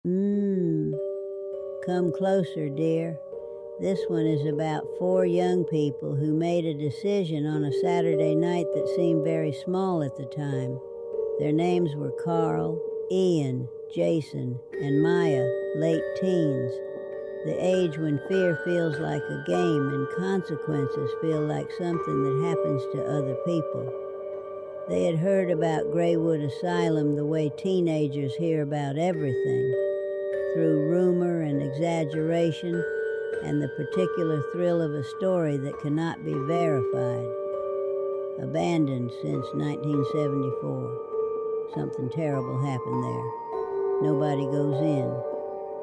Mmm, come closer, dear. This one is about four young people who made a decision on a Saturday night that seemed very small at the time. Their names were Carl, Ian, Jason, and Maya, late teens. The age when fear feels like a game and consequences feel like something that happens to other people. They had heard about Greywood asylum the way teenagers hear about everything, through rumor and exaggeration and the particular thrill of a story that cannot be verified. Abandoned since 1974. Something terrible happened there. Nobody goes in.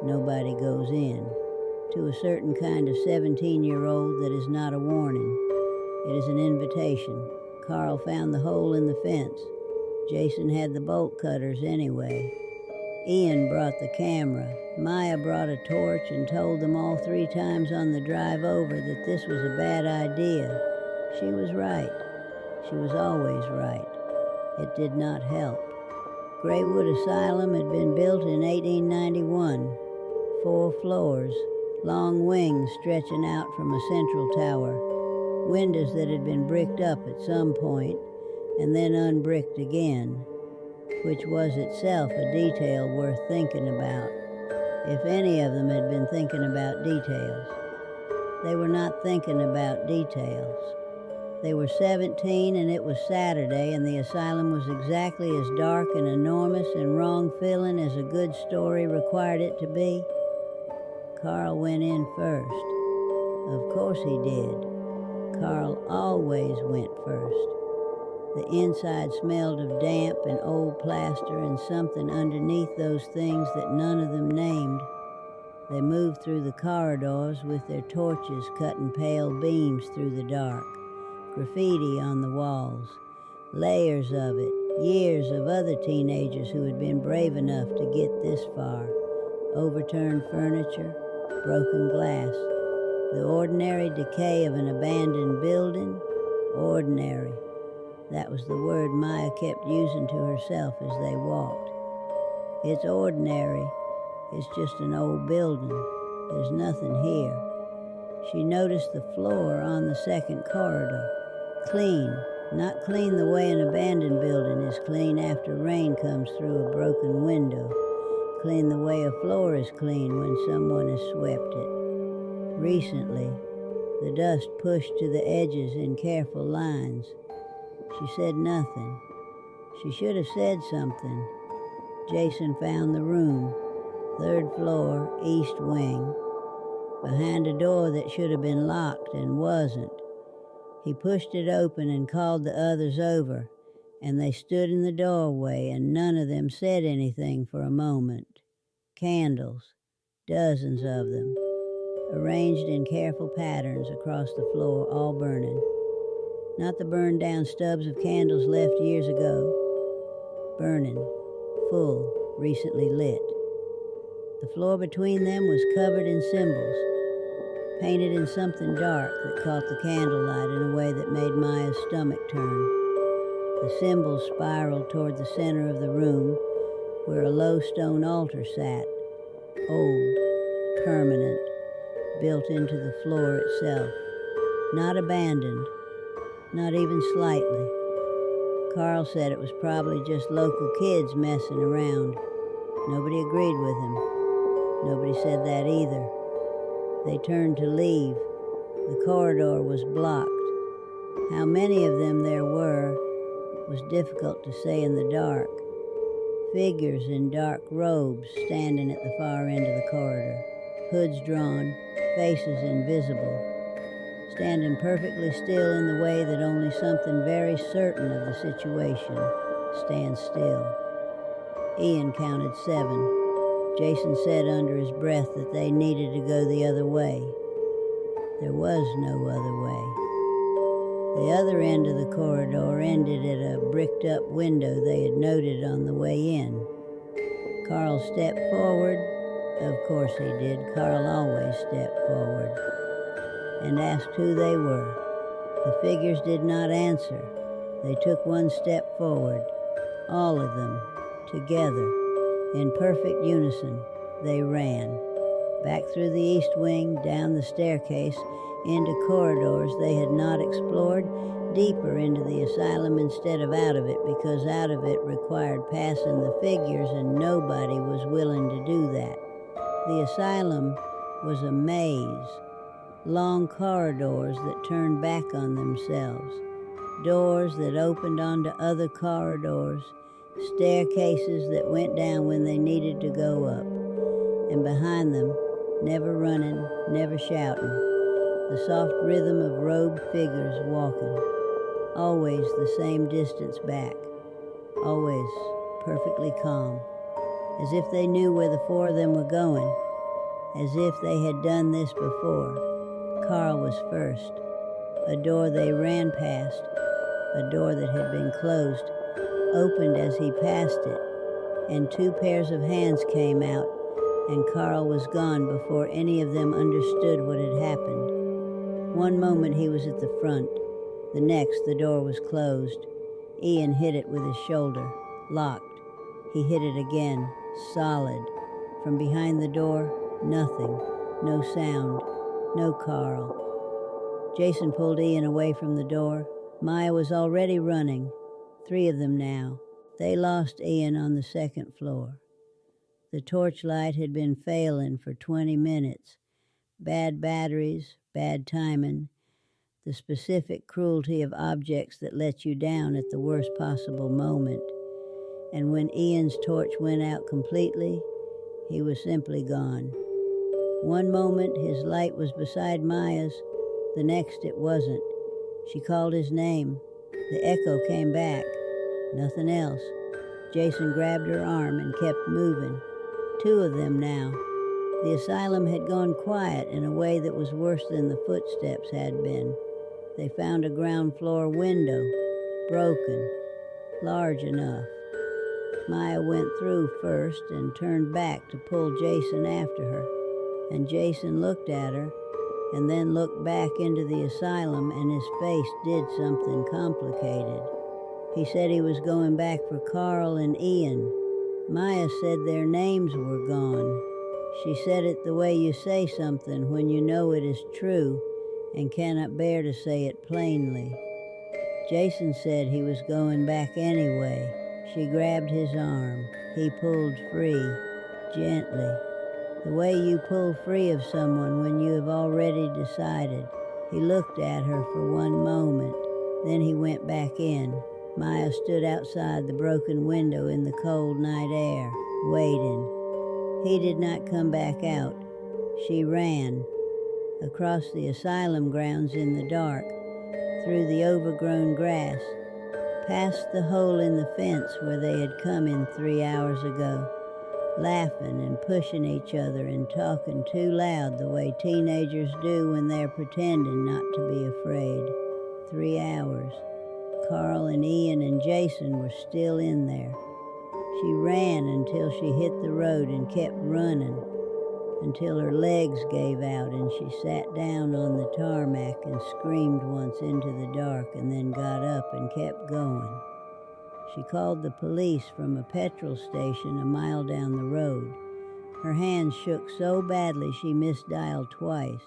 Nobody goes in. To a certain kind of 17-year-old that is not a warning. It is an invitation. Carl found the hole in the fence. Jason had the bolt cutters anyway. Ian brought the camera. Maya brought a torch and told them all 3 times on the drive over that this was a bad idea. She was right. She was always right. It did not help. Greywood Asylum had been built in 1891. 4 floors, long wings stretching out from a central tower, windows that had been bricked up at some point and then unbricked again, which was itself a detail worth thinking about, if any of them had been thinking about details. They were not thinking about details. They were 17 and it was Saturday and the asylum was exactly as dark and enormous and wrong-feeling as a good story required it to be. Carl went in first. Of course he did. Carl always went first. The inside smelled of damp and old plaster and something underneath those things that none of them named. They moved through the corridors with their torches cutting pale beams through the dark. Graffiti on the walls. Layers of it. Years of other teenagers who had been brave enough to get this far. Overturned furniture. Broken glass. The ordinary decay of an abandoned building. Ordinary. That was the word Maya kept using to herself as they walked. It's ordinary. It's just an old building. There's nothing here. She noticed the floor on the second corridor. Clean. Not clean the way an abandoned building is clean after rain comes through a broken window. Clean the way a floor is clean when someone has swept it. Recently, the dust pushed to the edges in careful lines. She said nothing. She should have said something. Jason found the room. 3rd floor, east wing. Behind a door that should have been locked and wasn't. He pushed it open and called the others over, and they stood in the doorway and none of them said anything for a moment. Candles, dozens of them, arranged in careful patterns across the floor, all burning. Not the burned down stubs of candles left years ago. Burning, full, recently lit. The floor between them was covered in symbols, painted in something dark that caught the candlelight in a way that made Maya's stomach turn. The symbols spiraled toward the center of the room, where a low stone altar sat, old, permanent, built into the floor itself, not abandoned, not even slightly. Carl said it was probably just local kids messing around. Nobody agreed with him. Nobody said that either. They turned to leave. The corridor was blocked. How many of them there were was difficult to say in the dark. Figures in dark robes standing at the far end of the corridor, hoods drawn, faces invisible, standing perfectly still in the way that only something very certain of the situation stands still. Ian counted 7. Jason said under his breath that they needed to go the other way. There was no other way. The other end of the corridor ended at a bricked-up window they had noted on the way in. Carl stepped forward. Of course he did. Carl always stepped forward. And asked who they were. The figures did not answer. They took one step forward. All of them, together, in perfect unison. They ran. Back through the east wing, down the staircase, into corridors they had not explored, deeper into the asylum instead of out of it, because out of it required passing the figures and nobody was willing to do that. The asylum was a maze, long corridors that turned back on themselves, doors that opened onto other corridors, staircases that went down when they needed to go up, and behind them, never running, never shouting, the soft rhythm of robed figures walking, always the same distance back, always perfectly calm, as if they knew where the four of them were going, as if they had done this before. Carl was first. A door they ran past, a door that had been closed, opened as he passed it, and two pairs of hands came out, and Carl was gone before any of them understood what had happened. One moment he was at the front, the next the door was closed. Ian hit it with his shoulder, locked. He hit it again, solid. From behind the door, nothing, no sound, no Carl. Jason pulled Ian away from the door. Maya was already running, 3 of them now. They lost Ian on the 2nd floor. The torchlight had been failing for 20 minutes. Bad batteries, bad timing, the specific cruelty of objects that let you down at the worst possible moment. And when Ian's torch went out completely, he was simply gone. One moment his light was beside Maya's, the next it wasn't. She called his name. The echo came back. Nothing else. Jason grabbed her arm and kept moving. 2 of them now. The asylum had gone quiet in a way that was worse than the footsteps had been. They found a ground floor window, broken, large enough. Maya went through first and turned back to pull Jason after her. And Jason looked at her and then looked back into the asylum, and his face did something complicated. He said he was going back for Carl and Ian. Maya said their names were gone. She said it the way you say something when you know it is true and cannot bear to say it plainly. Jason said he was going back anyway. She grabbed his arm. He pulled free, gently. The way you pull free of someone when you have already decided. He looked at her for one moment. Then he went back in. Maya stood outside the broken window in the cold night air, waiting. He did not come back out. She ran. Across the asylum grounds in the dark, through the overgrown grass, past the hole in the fence where they had come in 3 hours ago, laughing and pushing each other and talking too loud the way teenagers do when they're pretending not to be afraid. 3 hours. Carl and Ian and Jason were still in there. She ran until she hit the road and kept running, until her legs gave out and she sat down on the tarmac and screamed once into the dark and then got up and kept going. She called the police from a petrol station a mile down the road. Her hands shook so badly she misdialed twice.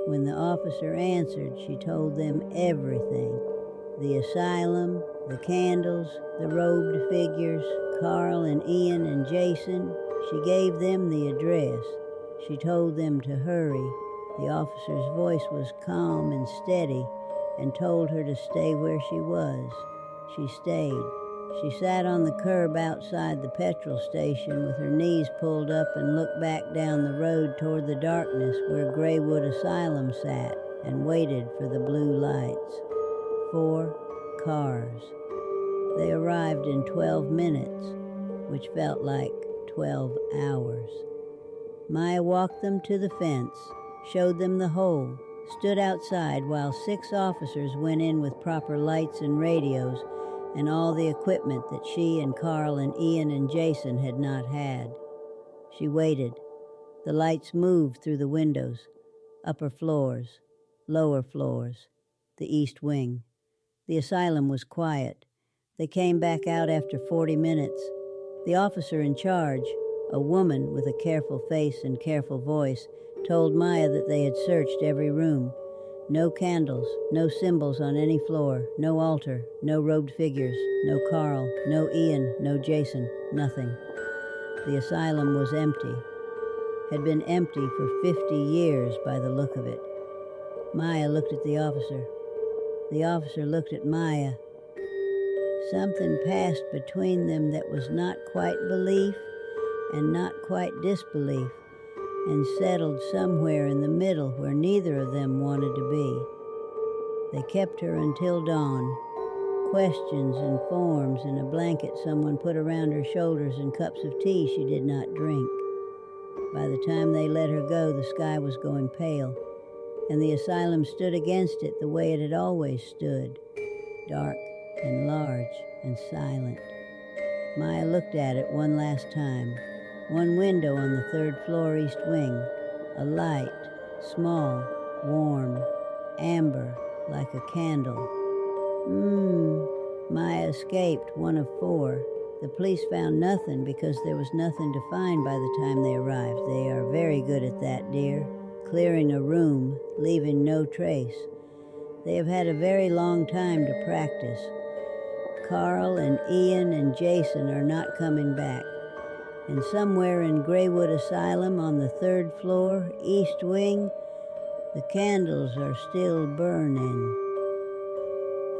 When the officer answered, she told them everything. The asylum, the candles, the robed figures, Carl and Ian and Jason. She gave them the address. She told them to hurry. The officer's voice was calm and steady and told her to stay where she was. She stayed. She sat on the curb outside the petrol station with her knees pulled up and looked back down the road toward the darkness where Greywood Asylum sat and waited for the blue lights. 4 cars. They arrived in 12 minutes, which felt like 12 hours. Maya walked them to the fence, showed them the hole, stood outside while 6 officers went in with proper lights and radios and all the equipment that she and Carl and Ian and Jason had not had. She waited. The lights moved through the windows, upper floors, lower floors, the east wing. The asylum was quiet. They came back out after 40 minutes. The officer in charge, A woman with a careful face and careful voice told Maya that they had searched every room. No candles, no symbols on any floor, no altar, no robed figures, no Carl, no Ian, no Jason, nothing. The asylum was empty. Had been empty for 50 years by the look of it. Maya looked at the officer. The officer looked at Maya. Something passed between them that was not quite belief and not quite disbelief, and settled somewhere in the middle where neither of them wanted to be. They kept her until dawn. Questions and forms and a blanket someone put around her shoulders and cups of tea she did not drink. By the time they let her go, the sky was going pale, and the asylum stood against it the way it had always stood, dark and large and silent. Maya looked at it one last time. One window on the third floor east wing. A light, small, warm, amber, like a candle. Maya escaped, one of 4. The police found nothing because there was nothing to find by the time they arrived. They are very good at that, dear. Clearing a room, leaving no trace. They have had a very long time to practice. Carl and Ian and Jason are not coming back. And somewhere in Greywood Asylum on the 3rd floor, east wing, the candles are still burning.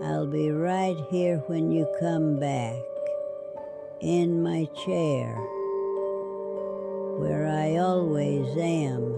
I'll be right here when you come back, in my chair, where I always am.